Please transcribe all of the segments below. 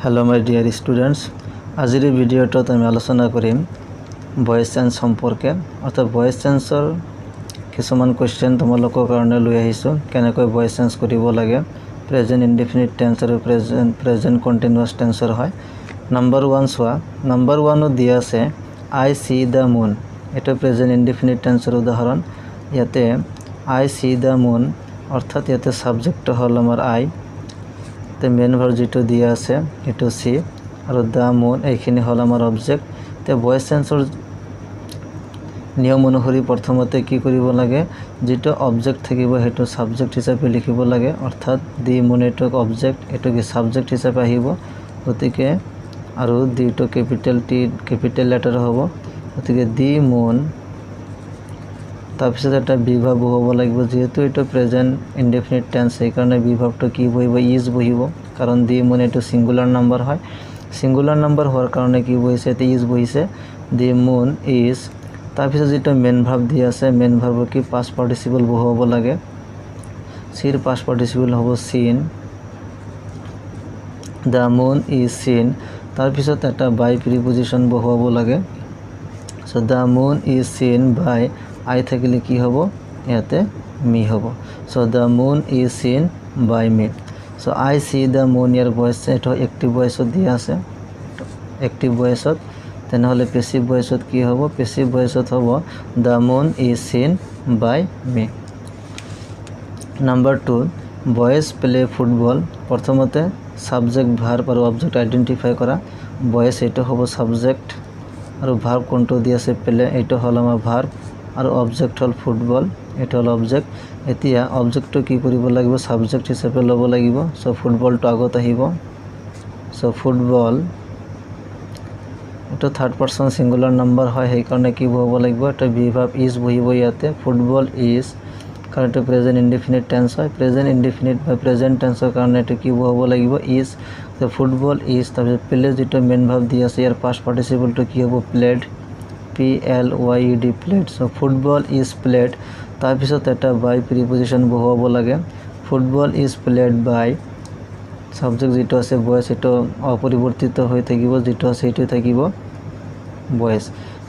hello my dear students आजिर भिडिओत आमी आलोचना करिम voice change सम्पर्के अर्थात वॉइस चेंजर किछुमान क्वेश्चन तोमालोকৰ কাৰণে লৈ আহিছো কেনেকৈ वॉइस चेंज কৰিব লাগে प्रेजेंट इनडेफिनिट टेंस और प्रेजेंट कन्टिन्यूअस टेंसर হয় नम्बर 1 চোৱা नम्बर 1 দিয়া আছে आई सी द मून এটা प्रेजेंट इनडेफिनिट टेंसर उदाहरण ইয়াতে आई सी द मून अर्थात ইয়াতে সাবজেক্ট হল আমাৰ आई तो मेन भार्ब जी दिया আছে एटो सी और द मून এইখিনি হল আমার অবজেক্ট তো ভয়েস চেঞ্জৰ নিয়ম অনুসৰি প্ৰথমতে কি কৰিব লাগে যেটো অবজেক্ট থাকিব হেটো সাবজেক্ট হিচাপে লিখিব লাগে অৰ্থাৎ দি মুন এটো অবজেক্ট এটো কি সাবজেক্ট হিচাপে আহিব গতিকে আৰু দিটো ক্যাপিটাল টি ক্যাপিটাল লেটাৰ হ'ব গতিকে দি মুন তাৰপিছত এটা বিভাগ হ'ব লাগিব যেহেতু এটো প্ৰেজেন্ট ইনডেফিনিট টেন্স এই কাৰণে বিভাগটো কি বহিব ইজ বহিব কাৰণ দি মুন এটো সিঙ্গুলাৰ নাম্বাৰ হয় সিঙ্গুলাৰ নাম্বাৰ হোৱাৰ কাৰণে কি বহিছে এতে ইজ বহিছে দি মুন ইজ তাৰপিছত যেটো মেন ভাৰ্ব দি আছে মেন ভাৰ্ব কি পাস্ট পাৰ্টিসিপল বহাব লাগে সিৰ পাস্ট পাৰ্টিসিপল হ'ব scene the moon is seen তাৰপিছত এটা বাই প্ৰিপজিশন বহাব লাগে so the moon is seen by I থাকিলে কি হ'ব ইয়াতে মি হ'ব so the moon is seen by me so I see the moon year voice এটো অ্যাক্টিভ ভয়েসত দিয়া আছে অ্যাক্টিভ ভয়েসত তেনেহলে প্যাসিভ ভয়েসত কি হ'ব প্যাসিভ ভয়েসত হ'ব the moon is seen by me number 2 boys play football প্রথমতে সাবজেক্ট ভার্ব আর অবজেক্ট আইডেন্টিফাই করা বয়েজ এটো হ'ব সাবজেক্ট আর ভার্ব কোনটো দি আছে প্লে এটো হল আমাৰ ভাৰ্ব আৰ অবজেক্ট হল ফুটবল এটা হল অবজেক্ট এতিয়া অবজেক্টটো কি কৰিব লাগিব সাবজেক্ট হিচাপে লব লাগিব সো ফুটবলটো আগত আহিব সো ফুটবল এটা থার্ড পারসন সিঙ্গুলার নাম্বার হয় সেই কাৰণে কি বহাব লাগিব এটা বিভাগ ইজ বহিব ইয়াতে ফুটবল ইজ কাৰণ এটা প্ৰেজেন্ট ইনডেফিনিট টেন্স হয় প্ৰেজেন্ট ইনডেফিনিট বা প্ৰেজেন্ট টেন্সৰ কাৰণে এটা কি বহাব লাগিব ইজ তো ফুটবল ইজ তাৰপিছত প্লে যেটো মেন ভাৰ্ব দি আছে ইয়াৰ পাস্ট পার্টিসিপলটো কি হ'ব played PLYED played so football is played তাৰপিছত এটা বাই প্ৰিপজিশন বহাব লাগে football is played by subject যেটো আছে বয়েজ এটো অপরিবর্তিত হৈ থাকিব যেটো আছে এটো থাকিব বয়েজ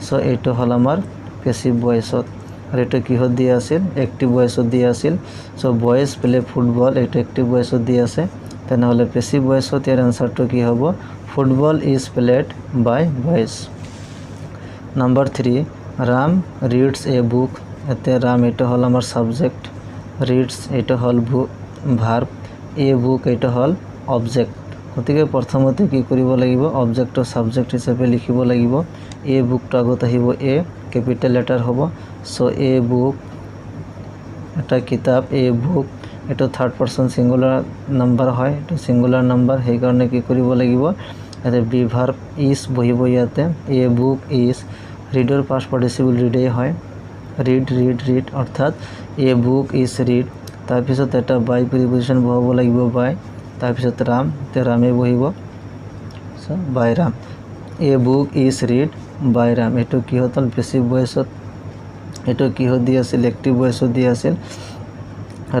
সো এটো হল আমাৰ প্যাসিভ ভয়েসত আর এটা কিহত দিয়া আছিল অ্যাক্টিভ ভয়েসত দিয়া আছিল সো বয়েজ প্লে ফুটবল এটা অ্যাক্টিভ ভয়েসত দিয়া আছে তেনেহলে প্যাসিভ ভয়েসত ইয়াৰ আনসারটো কি হ'ব football is played by boys number 3 Ram reads a book এতে রাম এটা হল আমার সাবজেক্ট রিডস এটা হল ভার্ব এ বুক এটা হল অবজেক্ট গতিকে প্ৰথমতে কি কৰিব লাগিব অবজেক্ট ও সাবজেক্ট হিচাপে লিখিব লাগিব এ বুকটো আগত আহিব এ ক্যাপিটাল লেটার হ'ব সো এ বুক এটা কিতাপ এ বুক এটা থার্ড পারসন সিঙ্গুলার নাম্বার হয় এটা সিঙ্গুলার নাম্বার সেই কাৰণে কি কৰিব লাগিব এতে বি ভাৰ্ব ইজ বহিব ইয়াতে এ book is reader past participle ৰিডে হয় ৰিড ৰিড ৰিড অৰ্থাৎ এ বুক ইজ ৰিড তাৰপিছত এটা বাই প্ৰিপজিশন বহাব লাগিব বাই তাৰপিছত রাম তে রামে বহিব so by Ram a book is read by Ram এটো কি হতল প্যাসিভ ভয়েসত এটো কি দি আছিল অ্যাক্টিভ ভয়েসত দি আছিল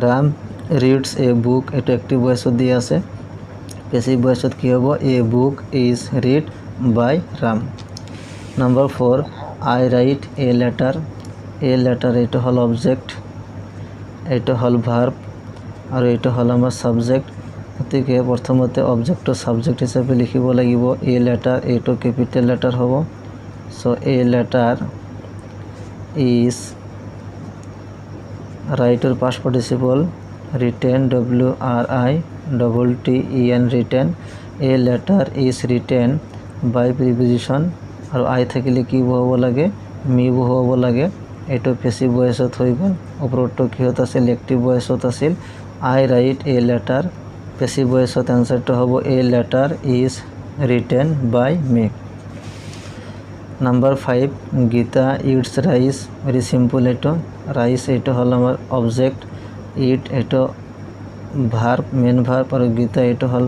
রাম রিডস এ বুক এটো অ্যাক্টিভ ভয়েসত দি আছে প্যাসিভ ভয়েসত কি হ'ব a book is read by Ram number 4 I write a letter এটা হল অবজেক্ট এটা হল ভার্ব আর এটা হল আমার সাবজেক্ট গতিকে প্ৰথমতে অবজেক্ট ও সাবজেক্ট হিচাপে লিখিব লাগিব এ লেটাৰ এটো ক্যাপিটাল লেটাৰ হ'ব সো এ লেটাৰ ইজ ৰাইটৰ past participle written WRITTEN written a letter is written by preposition আর আই থাকিলে কি বহাব লাগে মি বহাব লাগে এটো প্যাসিভ ভয়েসত হৈ গ'ল ওপৰটো কিহত আছিল অ্যাক্টিভ ভয়েসত আছিল I write a letter passive ভয়েসত আনসারটো হ'ব a letter is written by me number 5 Gita eats rice very simple এটো রাইস এটো হল আমার অবজেক্ট ইট এটো ভার্ব মেন ভার্ব আর গীতা এটো হল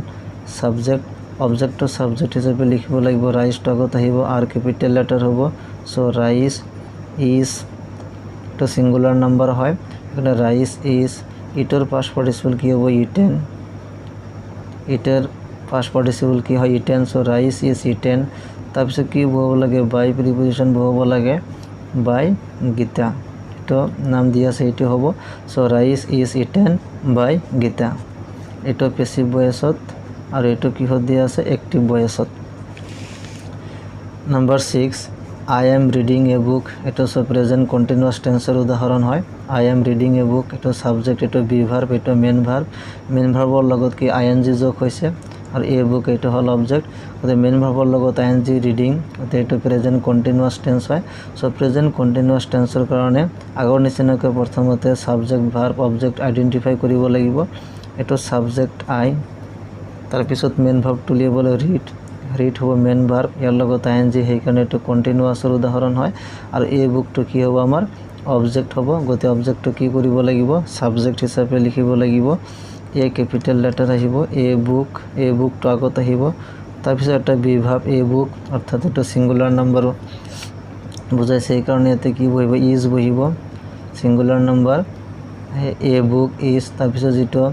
সাবজেক্ট অবজেক্ট ও সাবজেক্ট হিসাবে লিখিব লাগিব রাইস আগত আহিব আর ক্যাপিটাল লেটার হ'ব সো রাইস ইজ তো সিঙ্গুলার নাম্বার হয় এখানে রাইস ইজ ইটর পাস্ট পার্টিসিপল কি হ'ব ইটেন ইটের পাষ্ট পাৰ্টিচিপল কি হয় eaten so rice is eaten তাৰপিছত কি বহাব লাগে বাই প্ৰিপজিশ্যন বহাব লাগে বাই গীতা এটো নাম দিয়া আছে এটো হ'ব so rice is eaten by Gita এটো পেসিভ ভয়েসত আৰু এটো কিহত দিয়া আছে এক্টিভ ভয়েসত number 6 I am reading a book এটো সো প্রেজেন্ট কন্টিনিউয়াস টেন্সের উদাহরণ হয় I am reading a book এটো সাবজেক্ট এটো বি ভার্ব এটো মেন ভার্বর লগত কি ing যোগ হৈছে আর এ বুক এটো হল অবজেক্ট ওতে মেন ভার্বর লগত ing রিডিং ওতে এটো প্রেজেন্ট কন্টিনিউয়াস টেন্স হয় সো প্রেজেন্ট কন্টিনিউয়াস টেন্সৰ কাৰণে আগৰ নিচিনাকৈ প্ৰথমতে সাবজেক্ট ভাৰ্ব অবজেক্ট আইডেন্টিফাই কৰিব লাগিব এটো সাবজেক্ট আই তাৰ পিছত মেন ভাৰ্বটো লিয়াবলৈ ৰিড হ'ব মেন ভাৰ্ব ইয়াৰ লগত ing সেইকাৰণে এটো কন্টিনিউয়াসৰ উদাহৰণ হয় আৰু এই বুকটো কি হ'ব আমাৰ অবজেক্ট হ'ব গতে অবজেক্টটো কি কৰিব লাগিব সাবজেক্ট হিচাপে লিখিব লাগিব এ ক্যাপিটাল লেটাৰ আহিব এ বুকটো আগত আহিব তাৰ পিছত এটা বি ভাৰ্ব এ বুক অৰ্থাৎ এটা সিঙ্গুলাৰ নাম্বাৰ বুজাইছে এই কাৰণে এতে কি বহিব ইজ বহিব singular number A book is তাৰ পিছত যেটো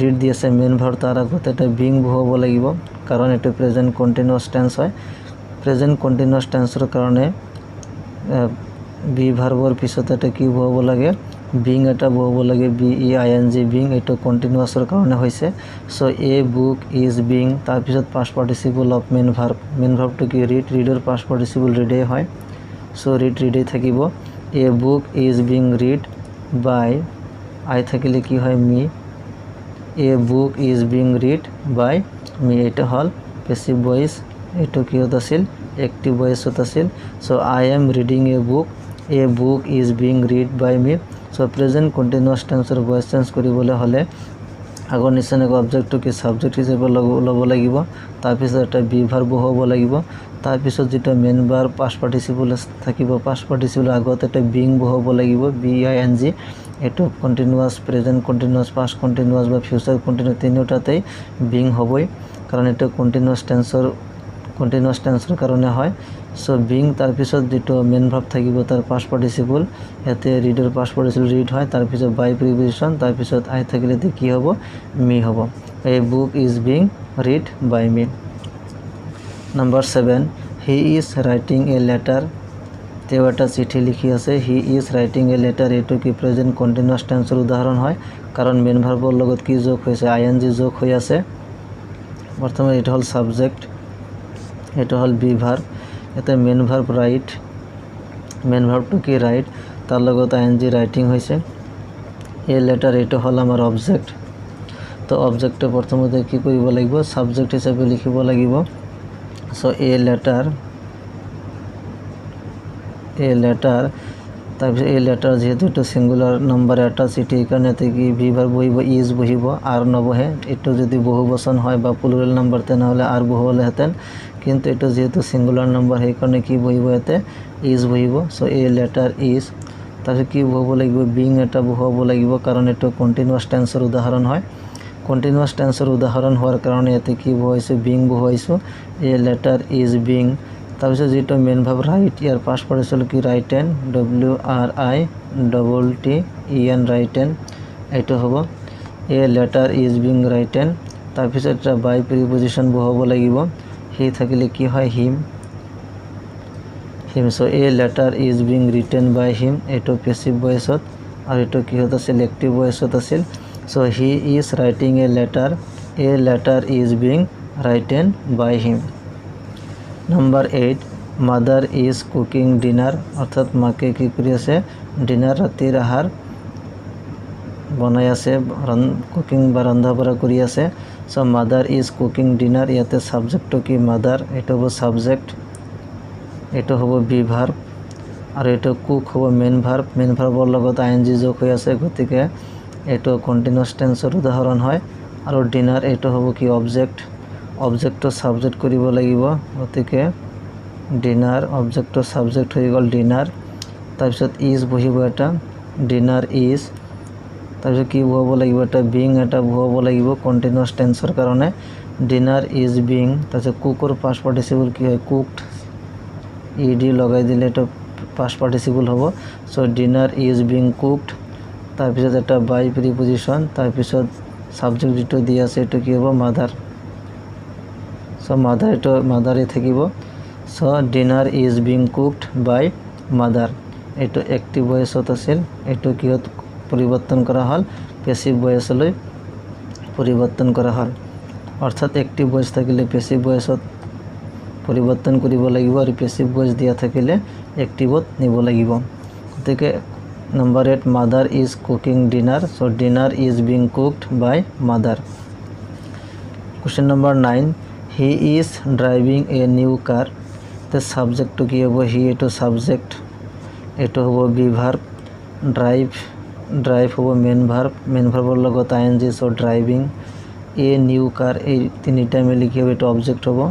ৰিড দি আছে মেন ভাৰ্ব তাৰ আগত এটা বিং বহাব লাগিব কাৰণ এটো প্ৰেজেন্ট কন্টিনিউয়াস টেন্স হয় প্ৰেজেন্ট কন্টিনিউয়াস টেন্সৰ কাৰণে বি ভার্বর পিছত এটা কি বহাব লাগে বিং এটা বহাব লাগে B E I N G being এটো কন্টিনিউয়াসৰ কাৰণে হৈছে so a book is being তাৰ পিছত পাস্ট পাৰ্টিসিপল অফ মেন ভাৰ্বটো কি ৰিডৰ পাস্ট পাৰ্টিসিপল ৰিডে হয় সো ৰিডে থাকিব a book is being read by I থাকিলে কি হয় me a book is being read by me এটা হল পেসিভ ভয়েস এটো কিহত আছিল এক্টিভ ভয়েসত আছিল so I am reading a book is being read by me so present continuous টেন্সৰ ভয়েস চেঞ্জ কৰিবলৈ হলে আগৰ নিচিনাকৈ অবজেক্টটো কি সাবজেক্ট হিচাপে ল'ব লাগিব তাৰ পিছত এটা বি ভাৰ্ব হ'ব লাগিব তাৰ পিছত যেটো মেন ভার্ব পাস্ট পার্টিসিপল থাকিব পাস্ট পার্টিসিপল আগত এটা বিং হ'ব লাগিব বি আই এন জি এটো continuous present continuous past continuous বা ফিউচার কন্টিনিউয়াস তিনিটাতেই বিং হ'বই কাৰণ এটা কন্টিনিউয়াস টেন্সৰ কাৰণে হয় সো বিং তাৰ পিছত যেটো মেন ভাৰ্ব থাকিব তাৰ পাস্ট পাৰ্টিসিপল ইয়াতে ৰিডৰ পাস্ট পাৰ্টিসিপল ৰিড হয় তাৰ পিছত বাই প্ৰিপজিশন তাৰ পিছত আই থাকিলে কি হ'ব মি হ'ব a book is being read by me number 7 he is writing a letter তেও এটা চিঠি লিখি আছে he is writing a letter এটো কি প্রেজেন্ট কন্টিনিউয়াস টেন্সৰ উদাহৰণ হয় কাৰণ মেন ভাৰ্বৰ লগত কি যোগ হৈছে ing যোগ হৈ আছে প্ৰথমে এটা হল সাবজেক্ট এটা হল বি ভার্ব এটা মেন ভার্ব রাইট মেন ভার্বটো কি রাইট তার লগত ing রাইটিং হৈছে এ লেটার এটা হল আমাৰ অবজেক্ট তো অবজেক্টটো প্ৰথমতে কি কৰিব লাগিব সাবজেক্ট হিচাপে লিখিব লাগিব সো এ লেটাৰ তাৰপিছত এই লেটার যেহেতু এটা সিঙ্গুলার নাম্বার এটা চিঠি এখানে কি বি ভার্ব বহিব ইজ বহিব আর নবহে এটো যদি বহুবচন হয় বা প্লুরাল নাম্বার তেনেহলে আর বহলেহেঁতেন কিন্তু এটা যেহেতু সিঙ্গুলার নাম্বার সেইকাৰণে কি বহিব এতে ইজ বহিব সো এই লেটাৰ ইজ তাৰপিছত কি বহাব লাগিব বিং এটা বহাব লাগিব কাৰণ এটো কন্টিনিউয়াস টেন্সৰ উদাহৰণ হয় কন্টিনিউয়াস টেন্সৰ উদাহৰণ হোৱাৰ কাৰণে এতে কি বহাইছো বিং বহাইছো এই লেটাৰ ইজ বিং তাৰপিছত যেটো মেন ভাৰ্ব ৰাইট ইয়াৰ পাস্ট পাৰ্টিসিপল কি ৰাইটেন WRITTEN ৰাইটেন এটো হ'ব এ লেটাৰ ইজ বিং ৰাইটেন তাৰপিছত এটা বাই প্রিপজিশন বহাব লাগিব হি থাকিলে কি হয় him so a letter is being written by him এটো পেসিভ ভয়েসত আৰু এটো কিহত আছিল এক্টিভ ভয়েসত আছিল so he is writing a letter is being written by him number 8 mother is cooking dinner অর্থাৎ মাকে কি কৰি আছে ডিনাৰ ৰাতিৰ আহাৰ বনাই আছে কুকিং বা ৰন্ধা বঢ়া কৰি আছে so mother is cooking dinner ইয়াতে সাবজেক্টটো কি মাদাৰ এটো হ'ব সাবজেক্ট এটো হ'ব বি ভাৰ্ব আৰু এটো কুক হ'ব মেন ভাৰ্বৰ লগত ing যোগ হৈ আছে গতিকে এটো কন্টিনিউয়াস টেন্সৰ উদাহৰণ হয় আৰু ডিনাৰ এটো হ'ব কি অবজেক্টটো সাবজেক্ট কৰিব লাগিব গতিকে ডিনাৰ অবজেক্টটো সাবজেক্ট হৈ গল ডিনাৰ তাৰপিছত ইজ বহিব এটা ডিনাৰ ইজ তাৰপিছত কি বহাব লাগিব এটা বিং এটা বহাব লাগিব কন্টিনিউয়াস টেন্সৰ কাৰণে ডিনাৰ ইজ বিং তাৰপিছত কুকৰ পাস্ট পার্টিসিপল কি হয় কুকড ed লগাই দিলে এটা পাস্ট পার্টিসিপল হ'ব so dinner is being cooked তাৰপিছত এটা বাই প্ৰিপজিশন তাৰপিছত সাবজেক্ট যেটো দিয়া আছে এটো কি হ'ব মাদার সো মাদার এটা মাদারে থাকিব so dinner is being cooked by mother এটো অ্যাক্টিভ ভয়েসত আছিল এটো কিহত পরিবর্তন করা হল প্যাসিভ ভয়েসলৈ পরিবর্তন করা হল অর্থাৎ অ্যাক্টিভ ভয়েস থাকিলে প্যাসিভ ভয়েসত পরিবর্তন কৰিব লাগিব আৰু প্যাসিভ ভয়েস দিয়া থাকিলে অ্যাক্টিভত নিব লাগিব গতিকে number 8 mother is cooking dinner so dinner is being cooked by mother question number 9 he is driving a new car তে সাবজেক্ট টু কি হবো হি এটো সাবজেক্ট এটো হবো বি ভার্ব ড্রাইভ হবো মেন ভার্বর লগত ING so driving a new car এই তিনিটা মিলি কি হবে এটা অবজেক্ট হবো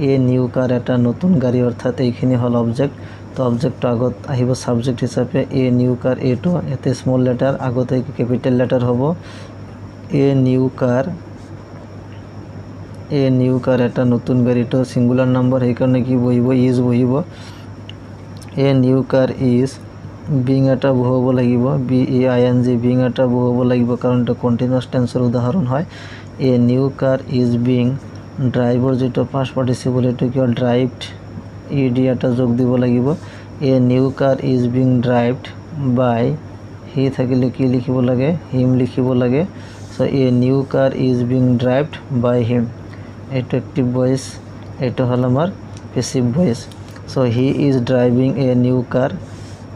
এ নিউ কার এটা নতুন গাড়ি অর্থাৎ এইখিনি হল অবজেক্ট তো অবজেক্ট আগত আহিব সাবজেক্ট হিসাবে এ নিউ কার এটো এতে স্মল লেটার আগতে ক্যাপিটাল লেটার হবো এ নিউ কার এটা নতুন গাড়ি তো সিঙ্গুলার নাম্বার এই কারণে কি বহিব ইজ বহিব a new car is being এটা বহাব লাগিব B E I N G being এটা বহাব লাগিব কারণ এটা কন্টিনিউয়াস টেন্সৰ উদাহরণ হয় a new car is being ড্রাইভর যেটা পাস্ট পার্টিসিপল এটা কি ড্রাইভড ইডি এটা যোগ দিব লাগিব a new car is being drived by he থাকিলে কি লিখিব লাগে হিম লিখিব লাগে so a new car is being drived by him এটা অ্যাক্টিভ ভয়েস এটা হল আমার passive voice so he is driving a new car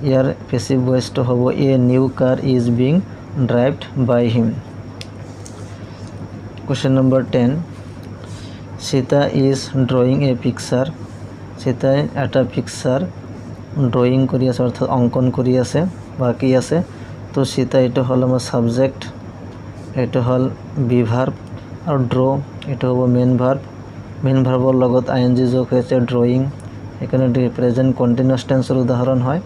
ইয়ার প্যাসিভ ভয়েসটা হবো a new car is being drived by him question number 10 Sita is drawing a picture সীতায় একটা picture drawing করি আছে অর্থাৎ অঙ্কন করি আছে বাকি আছে তো সীতা এটা হল আমার সাবজেক্ট এটা হল বি ভার্ব আর ড্র এটা হবো মেন ভার্বর লগত আইএনজি যোগ হয়েছে ড্রয়িং এখানে প্রেজেন্ট কন্টিনিউয়াস টেন্সর উদাহরণ হয়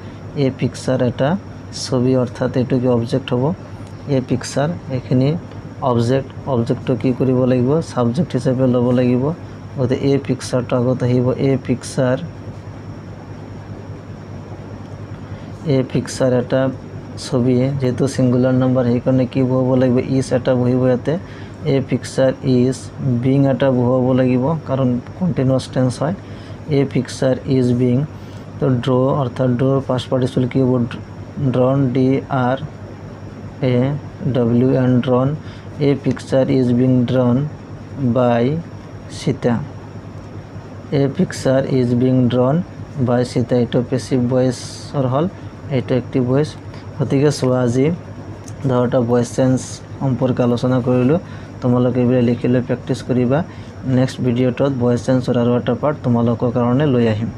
এ পিকচার এটা ছবি অর্থাৎ এটো কি অবজেক্ট হবো এ পিকচার এখানে অবজেক্ট কি কৰিব লাগিব সাবজেক্ট হিচাপে ল'ব লাগিব গতে এ পিকচাৰটো আগত আহিব এ পিকচাৰ এটা ছবি যেহেতু সিঙ্গুলার নাম্বার সেই কারণে কি বহাব লাগিব ইজ এটা বহিব ইয়াতে এ পিকচার ইজ বিং এটা বহাব লাগিব কারণ কন্টিনিউয়াস টেন্স হয় a picture is being to draw অর্থাৎ ড্রর পাস্ট পার্টিসিপল কি হবো drawn D R A W N drawn a picture is being drawn by Sita a picture is being drawn by Sita এটা প্যাসিভ ভয়েসর হল এটা অ্যাক্টিভ ভয়েস গতিকে চোৱা আজি 10টা ভয়েস চেঞ্জ সম্পৰ্কে আলোচনা কৰিলোঁ তোমালোকে এইবিলাক লিখি লৈ প্ৰেক্টিছ কৰিবা নেক্সট ভিডিঅ'টোত ভয়েস চেঞ্জৰ আৰু এটা পাৰ্ট তোমালোকৰ কাৰণে লৈ আহিম